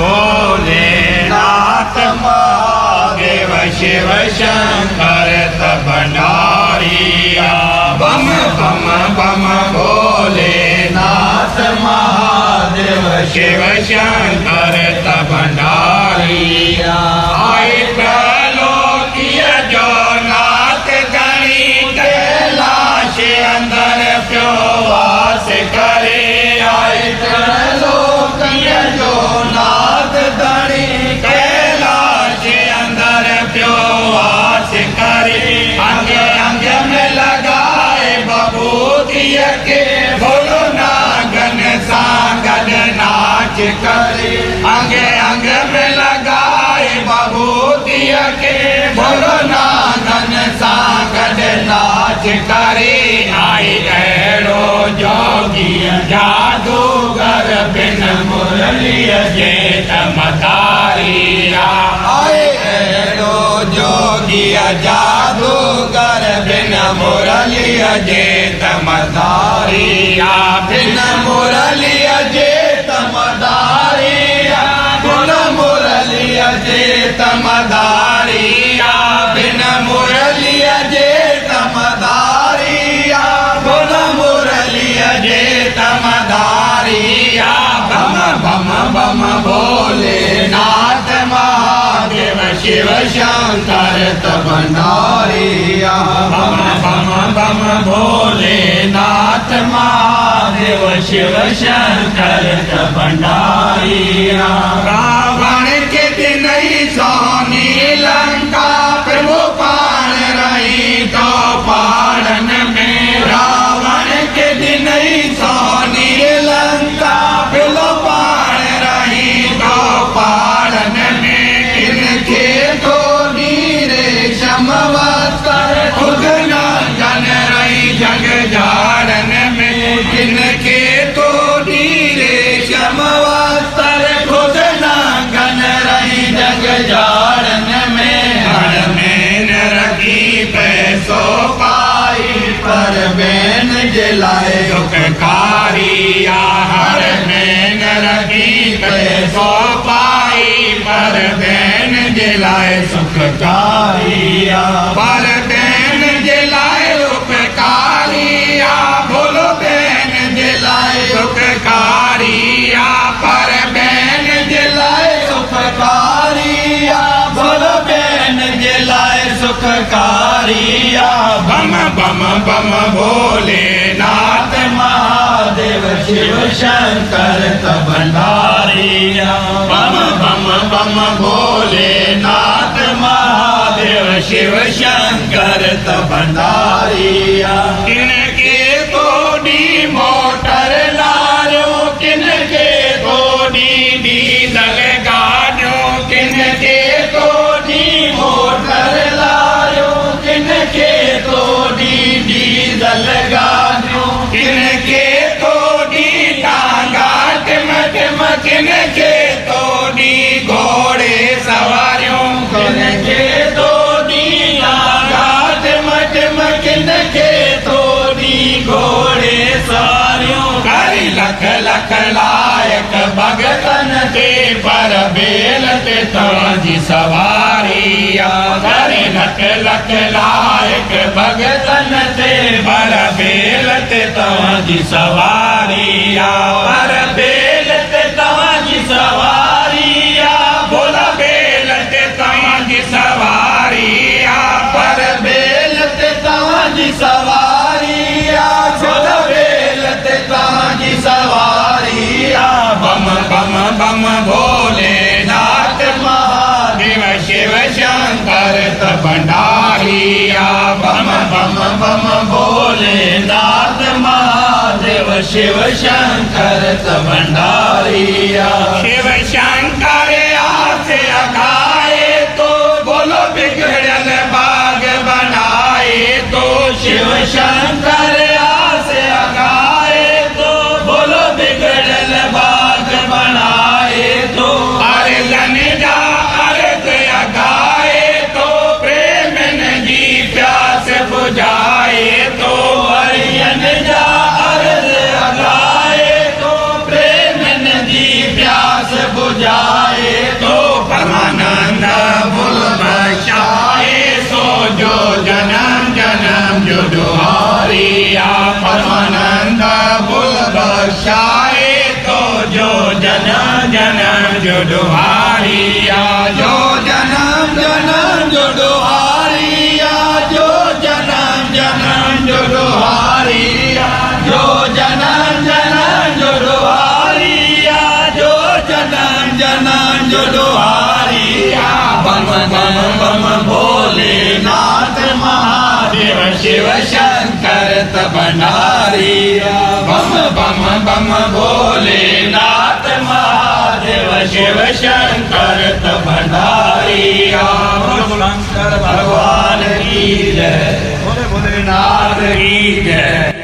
भोलेनाथ महादेव शिव शंकर भंडारिया बम बम बम भोलेनाथ महादेव शिव शंकर भंडारिया आए प्रलोकिय जो नाथ गणी कैलाश अंदर प्यो वास करे आए प्रलोकिय जो नाथ गणी कैलाश अंदर प्यो वास करे अंग अंग में लगाए बबूतिय के भोलो नागन सांगन नाच करे अंग अंग में लगाए बबूतिय के भोलो नागन सांगन नाच करे आई ऐड़ो जोगी जादूगर बिन मुरलिय जे चमत्कारिया आए ऐड़ो जोगी जादूगर बिन मुरलिय जे चमत्कारिया बिन मुरलिय जे चमत्कारिया बिन मुरलिय जे चमत्कारिया बिन मुरलिय जे चमत्कारिया बिन मुरलिय जे चमत्कारिया बम बम बम भोलेनाथ महादेव शिव शंकर भंडारिया बम बम बम भोलेनाथ महादेव शिव शंकर भंडारिया रावण के दिन ही सोनी लंका प्रभु पाण रही तो पाड़न में रावण के दिन ही सोनी लंका प्रभु पाण रही तो पाड़न में इनके तो नीरे समवस्तर खुद न जन रही जग जाड़न में इनके तो नीरे समवस्तर खुद न गन रही जग जाड़न में हर में न रखी पैसों पाई पर बेन जलाए सुखकारिया हर में न रखी पैसों पाई पर बेन जलाए सुखकारिया पर बेन जलाए उपकारिया बोलो बेन जलाए सुखकारिया पर बेन जलाए सुखकारिया बोलो बेन जलाए सुखकारिया बम बम बम भोलेनाथ महादेव शिव शंकर भंडारिया बम बम बम भोलेनाथ महादेव शिव शंकर भंडारिया किनके कोडी मोटर लारो किनके कोडी डीजल गाड़ो किनके कोडी मोटर लारो किनके कोडी डीजल गाड़ो किनके कोडी टांगा टिमक किनके कोडी घोड़े सवारियों किनके कोडी टांगा टिमक किनके कोडी घोड़े सवारियों करी लख लख लायक भगतन के पर बेल ते ताजी सवारिया करी लख लख लायक भगतन ते पर बेल ते ताजी सवारिया पर बेल ते ताजी सवारिया बोला बेल ते ताजी सवारिया पर बेल ते ताजी सवारिया बोला बेल ते ताजी सवारिया बम बम बम भोलेनाथ महादेव शिव शंकर भंडारिया बम बम बम भोलेनाथ महादेव शिव शंकर भंडारिया शिव शंकर आसे अगाए तो बोलो बिगड़ल बाग बनाए तो शिव शंकर आसे अगाए तो बोलो बिगड़ल बाग बनाए तो अरे जन जा अर्ज अगाए तो प्रेम जी प्यास बुझाए तो अरियन जा अर्ज अगाए तो प्रेम जी प्यास बुझाए बनवारिया परमानंद बुल बख्शाए तो जो जन्म जन्म जो दुहारिया जो जन्म जन्म जो दुहारिया जो जन्म जन्म जो दुहारिया जो जन्म जन्म जो दुहारिया जो जन्म जन्म जो दुहारिया बम बम बम भोलेनाथ महादेव शिव शंकर भंडारिया बम बम बम भोलेनाथ महादेव शिव शंकर भंडारिया शंकर भगवान की जय भोलेनाथ की जय।